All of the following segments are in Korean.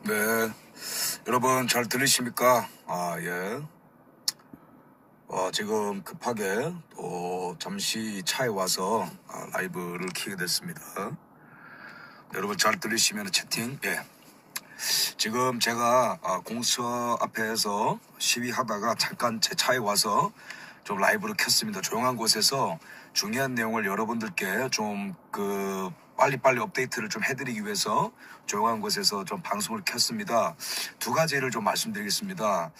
네, 여러분 잘 들리십니까? 예. 지금 급하게 또 잠시 차에 와서 라이브를 켜게 됐습니다. 여러분 잘 들리시면 채팅. 예. 지금 제가 공수처 앞에서 시위하다가 잠깐 제 차에 와서 좀 라이브를 켰습니다. 조용한 곳에서 중요한 내용을 여러분들께 좀 빨리빨리 업데이트를 좀 해드리기 위해서 조용한 곳에서 좀 방송을 켰습니다. 두 가지를 좀 말씀드리겠습니다.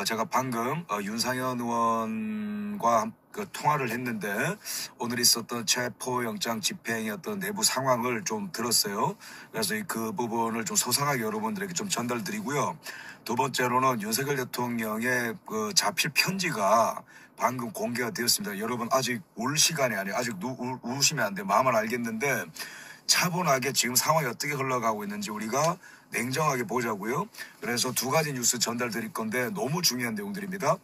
제가 방금 윤상현 의원과 통화를 했는데 오늘 있었던 체포영장 집행의 어떤 내부 상황을 좀 들었어요. 그래서 그 부분을 좀 소상하게 여러분들에게 좀 전달드리고요. 두 번째로는 윤석열 대통령의 자필 편지가 방금 공개가 되었습니다. 여러분 아직 울 시간이 아니에요. 아직 우시면 안 돼요. 마음을 알겠는데 차분하게 지금 상황이 어떻게 흘러가고 있는지 우리가 냉정하게 보자고요. 그래서 두 가지 뉴스 전달드릴 건데 너무 중요한 내용들입니다.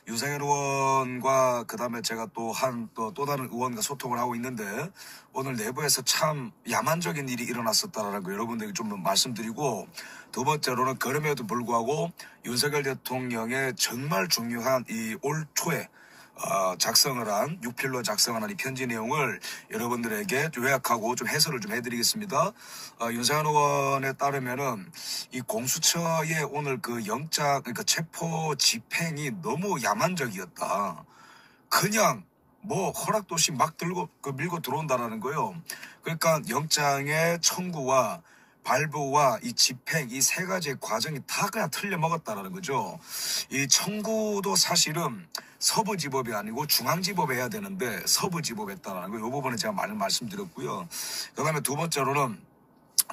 윤상현 의원과 그다음에 제가 또 다른 의원과 소통을 하고 있는데 오늘 내부에서 참 야만적인 일이 일어났었다라는 거 여러분들에게 좀 말씀드리고, 두 번째로는 그럼에도 불구하고 윤석열 대통령의 정말 중요한 이 올 초에 작성을 한 6필로 작성을 한 이 편지 내용을 여러분들에게 요약하고 좀 해설을 좀 해드리겠습니다. 윤상현 의원에 따르면은 이 공수처의 오늘 그 영장, 그러니까 체포 집행이 너무 야만적이었다. 그냥 뭐 허락도 없이 막 밀고 들어온다라는 거예요. 그러니까 영장의 청구와 발부와 이 집행, 이 세 가지의 과정이 다 그냥 틀려 먹었다라는 거죠. 이 청구도 사실은 서부지법이 아니고 중앙지법에 해야 되는데 서부지법에 했다라는 거, 이 부분은 제가 많이 말씀드렸고요. 그 다음에 두 번째로는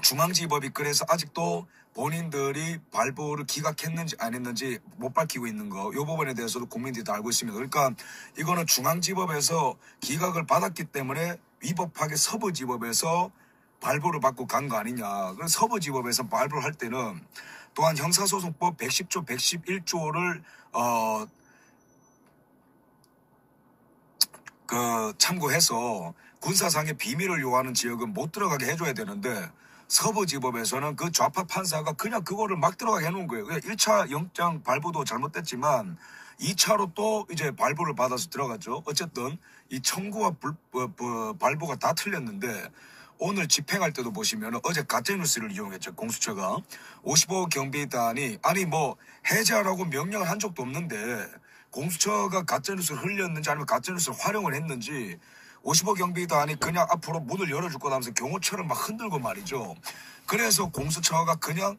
중앙지법이 그래서 아직도 본인들이 발부를 기각했는지 안 했는지 못 밝히고 있는 거, 이 부분에 대해서도 국민들이 다 알고 있습니다. 그러니까 이거는 중앙지법에서 기각을 받았기 때문에 위법하게 서부지법에서 발부를 받고 간 거 아니냐. 그래서 서부지법에서 발부를 할 때는 또한 형사소송법 110조, 111조를 참고해서 군사상의 비밀을 요하는 지역은 못 들어가게 해줘야 되는데 서부지법에서는 그 좌파 판사가 그냥 그거를 막 들어가게 해놓은 거예요. 1차 영장 발부도 잘못됐지만 2차로 또 이제 발부를 받아서 들어갔죠. 어쨌든 이 청구와 발부가 다 틀렸는데 오늘 집행할 때도 보시면 어제 가짜뉴스를 이용했죠. 공수처가 55 경비단이 아니 뭐 해제하라고 명령을 한 적도 없는데 공수처가 가짜뉴스를 흘렸는지 아니면 가짜뉴스를 활용을 했는지 55 경비단이 그냥 앞으로 문을 열어줄 거다면서 경호처를 막 흔들고 말이죠. 그래서 공수처가 그냥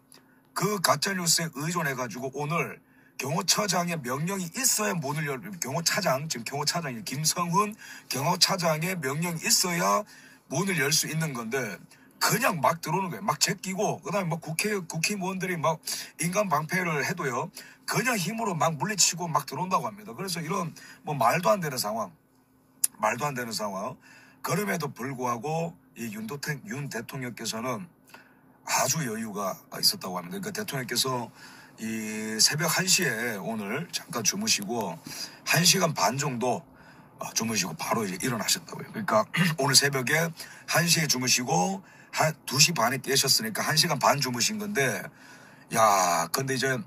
그 가짜뉴스에 의존해가지고 오늘 경호처장의 명령이 있어야 문을 경호차장, 지금 경호차장이 김성훈 경호차장의 명령이 있어야 문을 열 수 있는 건데 그냥 막 들어오는 거예요. 막 제끼고 그다음에 막 국회의원들이 막 인간 방패를 해도요 그냥 힘으로 막 물리치고 막 들어온다고 합니다. 그래서 이런 뭐 말도 안 되는 상황. 그럼에도 불구하고 이 윤 대통령께서는 아주 여유가 있었다고 합니다. 그러니까 대통령께서 이 새벽 1시에 오늘 잠깐 주무시고 1시간 반 정도 주무시고 바로 이제 일어나셨다고요. 그러니까 오늘 새벽에 1시에 주무시고 2시 반에 깨셨으니까 1시간 반 주무신 건데, 근데 이제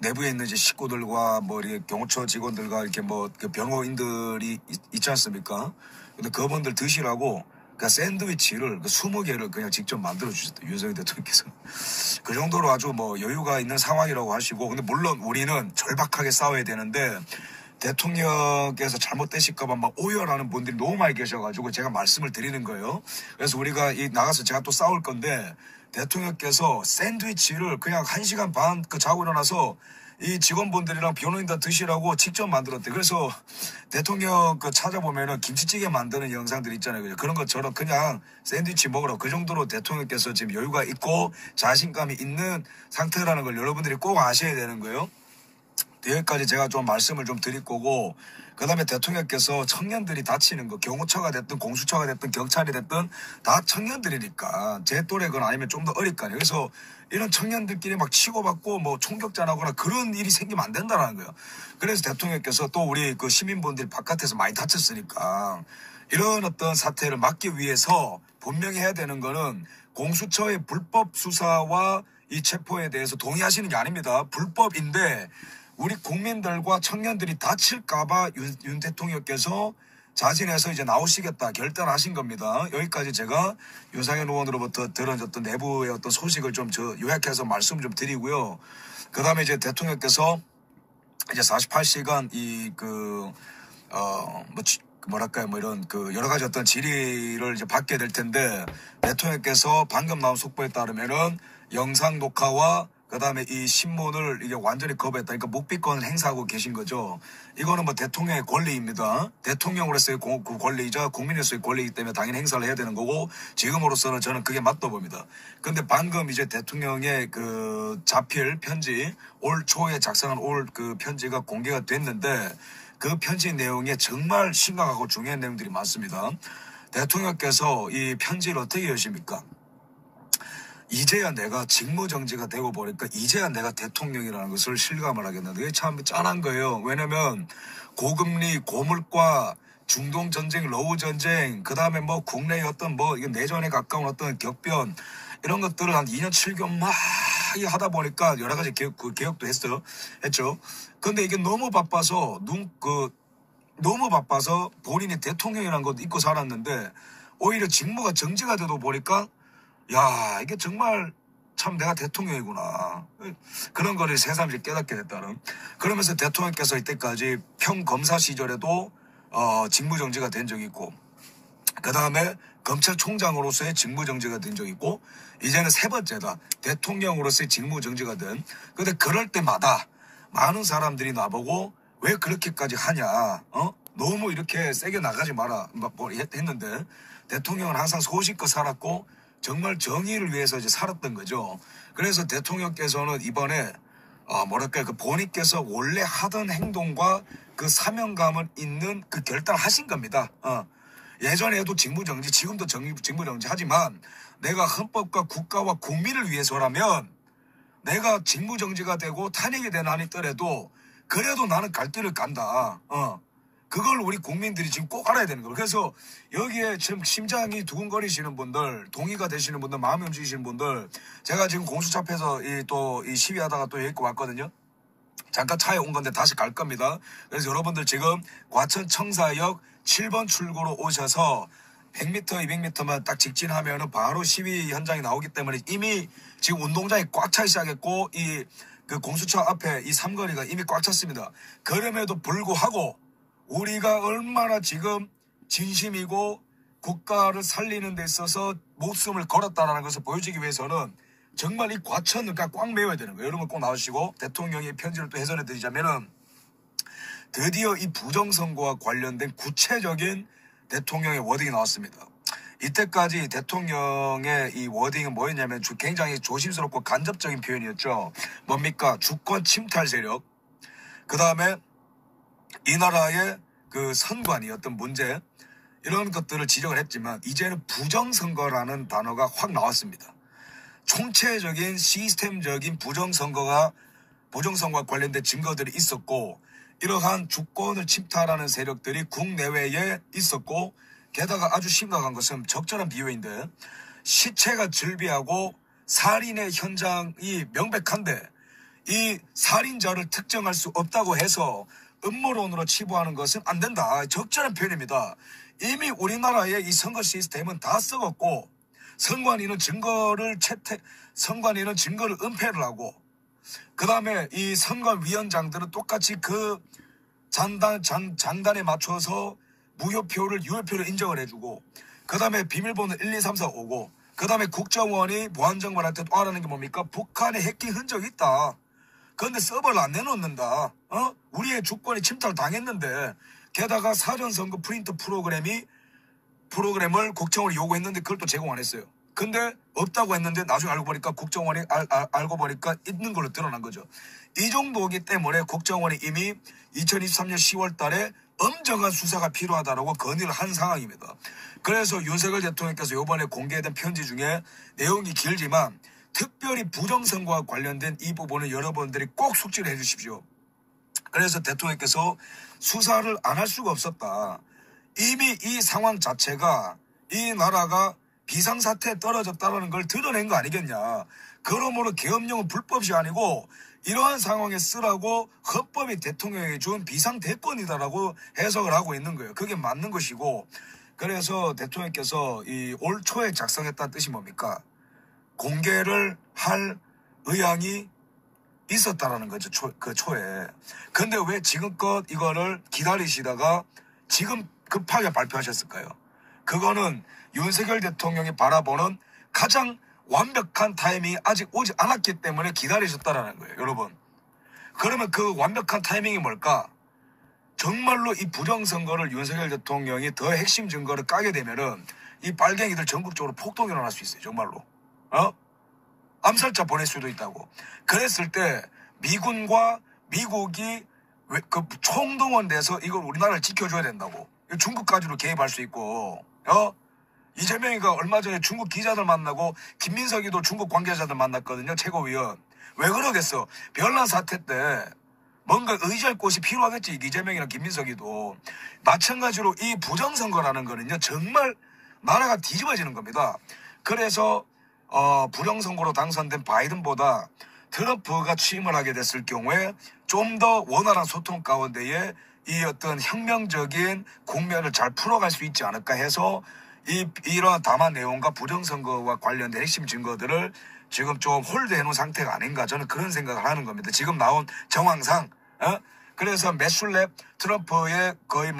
내부에 있는 이제 식구들과 뭐 이렇게 경호처 직원들과 이렇게 뭐 그 변호인들이 있지 않습니까? 근데 그분들 드시라고 그 샌드위치를 20개를 그냥 직접 만들어 주셨대요. 윤석열 대통령께서. 그 정도로 아주 뭐 여유가 있는 상황이라고 하시고, 근데 물론 우리는 절박하게 싸워야 되는데 대통령께서 잘못되실까봐 막 오열하는 분들이 너무 많이 계셔가지고 제가 말씀을 드리는 거예요. 그래서 우리가 나가서 제가 또 싸울 건데 대통령께서 샌드위치를 그냥 1시간 반 자고 일어나서 이 직원분들이랑 변호인단 드시라고 직접 만들었대요. 그래서 대통령 찾아보면은 김치찌개 만드는 영상들 있잖아요. 그런 것처럼 그냥 샌드위치 먹으라고, 그 정도로 대통령께서 지금 여유가 있고 자신감이 있는 상태라는 걸 여러분들이 꼭 아셔야 되는 거예요. 여기까지 제가 좀 말씀을 좀 드릴 거고, 그 다음에 대통령께서 청년들이 다치는 거, 경호처가 됐든 공수처가 됐든 경찰이 됐든 다 청년들이니까 제 또래거나 아니면 좀 더 어릴 거 아니에요. 그래서 이런 청년들끼리 막 치고받고 뭐 총격전하거나 그런 일이 생기면 안 된다는 거예요. 그래서 대통령께서 또 우리 그 시민분들이 바깥에서 많이 다쳤으니까 이런 어떤 사태를 막기 위해서 분명히 해야 되는 거는 공수처의 불법 수사와 이 체포에 대해서 동의하시는 게 아닙니다. 불법인데 우리 국민들과 청년들이 다칠까봐 윤 대통령께서 자진해서 이제 나오시겠다 결단하신 겁니다. 여기까지 제가 윤상현 의원으로부터 들은 어떤 내부의 어떤 소식을 좀 요약해서 말씀 좀 드리고요. 그 다음에 이제 대통령께서 이제 48시간 뭐랄까요, 뭐 이런 여러 가지 어떤 질의를 이제 받게 될 텐데, 대통령께서 방금 나온 속보에 따르면은 영상 녹화와 그 다음에 이 신문을 이게 완전히 거부했다. 그러니까 묵비권을 행사하고 계신 거죠. 이거는 뭐 대통령의 권리입니다. 대통령으로서의 그 권리이자 국민으로서의 권리이기 때문에 당연히 행사를 해야 되는 거고, 지금으로서는 저는 그게 맞다고 봅니다. 근데 방금 이제 대통령의 자필 편지, 올 초에 작성한 편지가 공개가 됐는데, 그 편지 내용에 정말 심각하고 중요한 내용들이 많습니다. 대통령께서 이 편지를 어떻게 여십니까? 이제야 내가 직무정지가 되고 보니까 이제야 내가 대통령이라는 것을 실감을 하겠는데, 이게 참 짠한 거예요. 왜냐면 고금리, 고물가, 중동전쟁, 러우전쟁, 그 다음에 뭐 국내의 어떤 이게 내전에 가까운 어떤 격변, 이런 것들을 한 2년 7개월 막 하다 보니까 여러 가지 개혁도 했죠. 근데 이게 너무 바빠서 너무 바빠서 본인이 대통령이라는 것도 잊고 살았는데, 오히려 직무가 정지가 되다 보니까 야, 이게 정말 참 내가 대통령이구나. 그런 거를 새삼 깨닫게 됐다는. 그러면서 대통령께서 이때까지 평검사 시절에도 직무정지가 된 적이 있고, 그 다음에 검찰총장으로서의 직무정지가 된 적이 있고, 이제는 세 번째다. 대통령으로서의 직무정지가 된. 근데 그럴 때마다 많은 사람들이 나보고 왜 그렇게까지 하냐, 너무 이렇게 세게 나가지 마라 했는데, 대통령은 항상 소신껏 살았고 정말 정의를 위해서 이제 살았던 거죠. 그래서 대통령께서는 이번에 본인께서 원래 하던 행동과 그 사명감을 있는 결단을 하신 겁니다. 예전에도 직무정지, 지금도 직무정지 하지만 내가 헌법과 국가와 국민을 위해서라면 내가 직무정지가 되고 탄핵이 되는 한이 있더라도 그래도 나는 갈 길을 간다. 그걸 우리 국민들이 지금 꼭 알아야 되는 거예요. 그래서 여기에 지금 심장이 두근거리시는 분들, 동의가 되시는 분들, 마음이 움직이시는 분들, 제가 지금 공수처 앞에서 이 시위하다가 또 여기 왔거든요. 잠깐 차에 온 건데 다시 갈 겁니다. 그래서 여러분들 지금 과천 청사역 7번 출구로 오셔서 100m, 200m만 딱 직진하면은 바로 시위 현장이 나오기 때문에 이미 지금 운동장이 꽉 차 시작했고, 공수처 앞에 이 삼거리가 이미 꽉 찼습니다. 그럼에도 불구하고 우리가 얼마나 지금 진심이고 국가를 살리는 데 있어서 목숨을 걸었다는 것을 보여주기 위해서는 정말 이 과천을 꽉 메워야 되는 거예요. 여러분 꼭 나오시고, 대통령의 편지를 또 해설해 드리자면은 드디어 이 부정선거와 관련된 구체적인 대통령의 워딩이 나왔습니다. 이때까지 대통령의 이 워딩은 뭐였냐면 굉장히 조심스럽고 간접적인 표현이었죠. 뭡니까? 주권 침탈 세력, 그 다음에 이 나라의 선관위 어떤 문제, 이런 것들을 지적을 했지만 이제는 부정선거라는 단어가 확 나왔습니다. 총체적인 시스템적인 부정선거와 관련된 증거들이 있었고, 이러한 주권을 침탈하는 세력들이 국내외에 있었고, 게다가 아주 심각한 것은 적절한 비유인데, 시체가 즐비하고 살인의 현장이 명백한데 이 살인자를 특정할 수 없다고 해서 음모론으로 치부하는 것은 안 된다. 적절한 표현입니다. 이미 우리나라의 이 선거 시스템은 다 썩었고, 선관위는 증거를 은폐를 하고, 그 다음에 이 선관위원장들은 똑같이 장단에 맞춰서 무효표를 유효표를 인정을 해주고, 그 다음에 비밀번호 1, 2, 3, 4, 5고, 그 다음에 국정원이 보안정보한테 또 알아낸 게 뭡니까? 북한에 해킹 흔적이 있다. 그런데 서버를 안 내놓는다. 우리의 주권이 침탈 당했는데, 게다가 사전선거 프린트 프로그램을 국정원이 요구했는데 그걸 또 제공 안 했어요. 근데 없다고 했는데 나중에 알고 보니까 국정원이 알고 보니까 있는 걸로 드러난 거죠. 이 정도이기 때문에 국정원이 이미 2023년 10월 달에 엄정한 수사가 필요하다라고 건의를 한 상황입니다. 그래서 윤석열 대통령께서 이번에 공개된 편지 중에 내용이 길지만 특별히 부정선거와 관련된 이 부분을 여러분들이 꼭 숙지를 해 주십시오. 그래서 대통령께서 수사를 안 할 수가 없었다. 이미 이 상황 자체가 이 나라가 비상사태에 떨어졌다는 걸 드러낸 거 아니겠냐. 그러므로 계엄령은 불법이 아니고 이러한 상황에 쓰라고 헌법이 대통령에게 준 비상대권이다라고 해석을 하고 있는 거예요. 그게 맞는 것이고, 그래서 대통령께서 이 올 초에 작성했다는 뜻이 뭡니까? 공개를 할 의향이 있었다라는 거죠. 그 초에. 근데 왜 지금껏 이거를 기다리시다가 지금 급하게 발표하셨을까요? 그거는 윤석열 대통령이 바라보는 가장 완벽한 타이밍이 아직 오지 않았기 때문에 기다리셨다라는 거예요, 여러분. 그러면 그 완벽한 타이밍이 뭘까? 정말로 이 부정선거를 윤석열 대통령이 더 핵심 증거를 까게 되면은 이 빨갱이들 전국적으로 폭동이 일어날 수 있어요, 정말로. 암살자 보낼 수도 있다고. 그랬을 때 미군과 미국이 그 총동원돼서 이걸 우리나라를 지켜줘야 된다고. 중국까지도 개입할 수 있고, 이재명이가 얼마 전에 중국 기자들 만나고 김민석이도 중국 관계자들 만났거든요. 최고위원. 왜 그러겠어? 별난 사태 때 뭔가 의지할 곳이 필요하겠지. 이재명이랑 김민석이도. 마찬가지로 이 부정선거라는 거는요. 정말 나라가 뒤집어지는 겁니다. 그래서 부정선거로 당선된 바이든보다 트럼프가 취임을 하게 됐을 경우에 좀 더 원활한 소통 가운데에 이 어떤 혁명적인 국면을 잘 풀어갈 수 있지 않을까 해서 이러한 담화 내용과 부정선거와 관련된 핵심 증거들을 지금 좀 홀드해 놓은 상태가 아닌가, 저는 그런 생각을 하는 겁니다. 지금 나온 정황상. 그래서 매슐랩 트럼프의 거의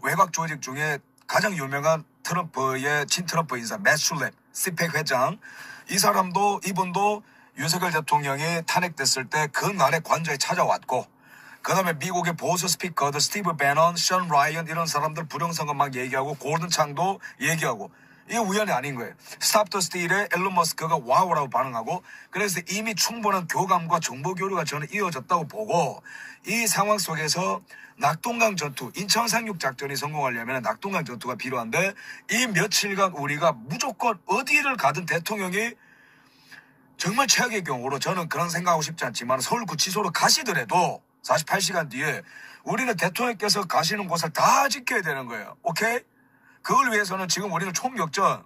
외곽 조직 중에 가장 유명한 트럼프의 친트럼프 인사 매슐랩 스펙 회장, 이분도 윤석열 대통령이 탄핵됐을 때 그날에 관저에 찾아왔고, 그 다음에 미국의 보수 스피커들 스티브 배넌, 션 라이언 이런 사람들 부정선거 막 얘기하고 골든 창도 얘기하고, 이게 우연이 아닌 거예요. 스탑 더 스틸에 앨런 머스크가 와우라고 반응하고, 그래서 이미 충분한 교감과 정보 교류가 저는 이어졌다고 보고, 이 상황 속에서 낙동강 전투, 인천 상륙 작전이 성공하려면 낙동강 전투가 필요한데, 이 며칠간 우리가 무조건 어디를 가든 대통령이 정말 최악의 경우로, 저는 그런 생각하고 싶지 않지만 서울구치소로 가시더라도 48시간 뒤에 우리는 대통령께서 가시는 곳을 다 지켜야 되는 거예요. 오케이? 그걸 위해서는 지금 우리는 총력전,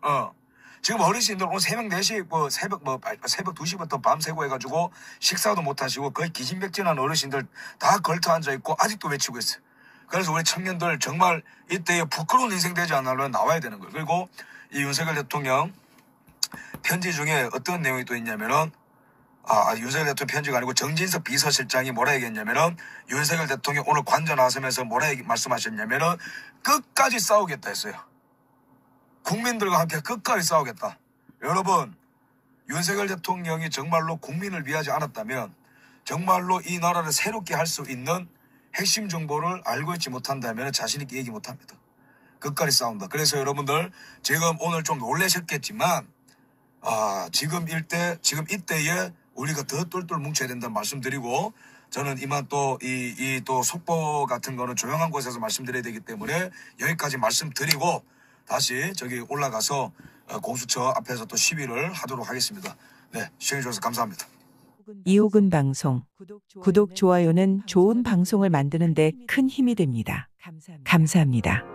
지금 어르신들 오늘 새벽 4시, 새벽 2시부터 밤새고 해가지고 식사도 못 하시고 거의 기진맥진한 어르신들 다 걸터 앉아있고 아직도 외치고 있어요. 그래서 우리 청년들 정말 이때에 부끄러운 인생 되지 않으려면 나와야 되는 거예요. 그리고 이 윤석열 대통령 편지 중에 어떤 내용이 또 있냐면은, 윤석열 대통령 편지가 아니고 정진석 비서실장이 뭐라 얘기했냐면은, 윤석열 대통령 오늘 관저 나서면서 뭐라 말씀하셨냐면은, 끝까지 싸우겠다 했어요. 국민들과 함께 끝까지 싸우겠다. 여러분, 윤석열 대통령이 정말로 국민을 위하지 않았다면, 정말로 이 나라를 새롭게 할 수 있는 핵심 정보를 알고 있지 못한다면 자신있게 얘기 못합니다. 끝까지 싸운다. 그래서 여러분들 지금 오늘 좀 놀라셨겠지만, 지금 이때에 우리가 더 똘똘 뭉쳐야 된다는 말씀드리고, 저는 이만 또 또 속보 같은 거는 조용한 곳에서 말씀드려야 되기 때문에 여기까지 말씀드리고 다시 저기 올라가서 공수처 앞에서 또 시위를 하도록 하겠습니다. 네, 시청해주셔서 감사합니다. 이호근 방송. 구독, 좋아요는 좋은 방송을 만드는 데 큰 힘이 됩니다. 감사합니다.